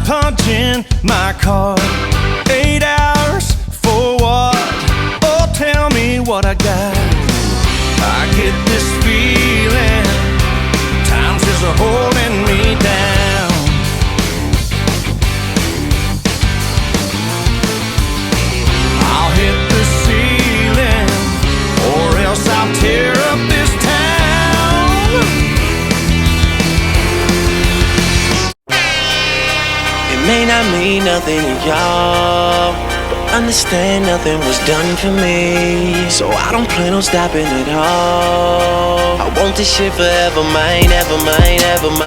punch in my card. 8 hours for what? Oh, tell me what I got. I get this feeling time's just holding me down. I'll hit the ceiling, or else I'll tear up this town. It may not mean nothing to y'all, but understand nothing was done for me, so I don't plan on stopping at all. I want this shit forever mine, ever mine, ever mine.